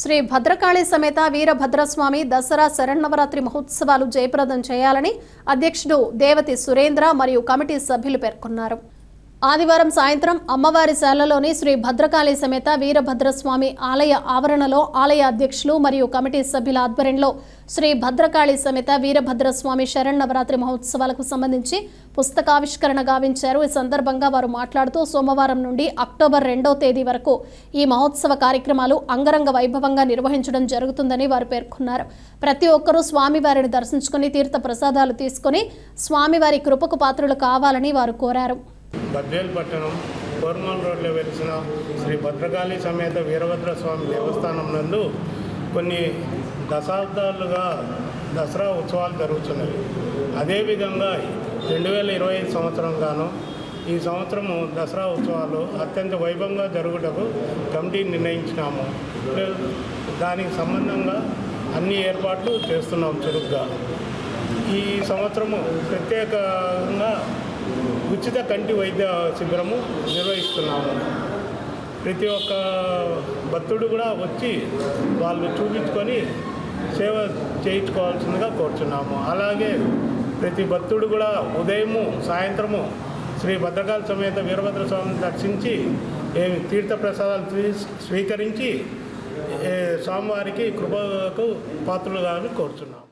శ్రీ భద్రకాళి సమేత వీరభద్రస్వామి దసరా శరన్నవరాత్రి మహోత్సవాలు జయప్రదం చేయాలని అధ్యక్షుడు దేవతి సురేంద్ర మరియు కమిటీ సభ్యులు పేర్కొన్నారు. ఆదివారం సాయంత్రం అమ్మవారి శాలలోని శ్రీ భద్రకాళి సమేత వీరభద్రస్వామి ఆలయ ఆవరణలో ఆలయ అధ్యక్షులు మరియు కమిటీ సభ్యుల ఆధ్వర్యంలో శ్రీ భద్రకాళి సమేత వీరభద్రస్వామి శరన్నవరాత్రి మహోత్సవాలకు సంబంధించి పుస్తకావిష్కరణ గావించారు. ఈ సందర్భంగా వారు మాట్లాడుతూ సోమవారం నుండి అక్టోబర్ 2వ తేదీ వరకు ఈ మహోత్సవ కార్యక్రమాలు అంగరంగ వైభవంగా నిర్వహించడం జరుగుతుందని వారు పేర్కొన్నారు. ప్రతి ఒక్కరూ స్వామివారిని దర్శించుకుని తీర్థ ప్రసాదాలు తీసుకుని స్వామివారి కృపకు పాత్రులు కావాలని వారు కోరారు. బద్వేల్ పట్టణం కోర్మల్ రోడ్లో వెలిసిన శ్రీ భద్రకాళి సమేత వీరభద్రస్వామి దేవస్థానం నందు కొన్ని దశాబ్దాలుగా దసరా ఉత్సవాలు జరుగుతున్నవి. అదేవిధంగా 2025 సంవత్సరం గాను ఈ సంవత్సరము దసరా ఉత్సవాలు అత్యంత వైభవంగా జరుగుటకు కమిటీ నిర్ణయించినాము. దానికి సంబంధంగా అన్ని ఏర్పాట్లు చేస్తున్నాం చురుగ్గా. ఈ సంవత్సరము ప్రత్యేకంగా ఉచిత కంటి వైద్య శిబిరము నిర్వహిస్తున్నాము. ప్రతి ఒక్క భక్తుడు కూడా వచ్చి వాళ్ళు చూపించుకొని సేవ చేయించుకోవాల్సిందిగా కోరుచున్నాము. అలాగే ప్రతి భక్తుడు కూడా ఉదయము సాయంత్రము శ్రీ భద్రకాళి సమేత వీరభద్రస్వామిని దర్శించి తీర్థ ప్రసాదాలు స్వీకరించి స్వామివారికి కృపకు పాత్రులుగా కోరుచున్నాము.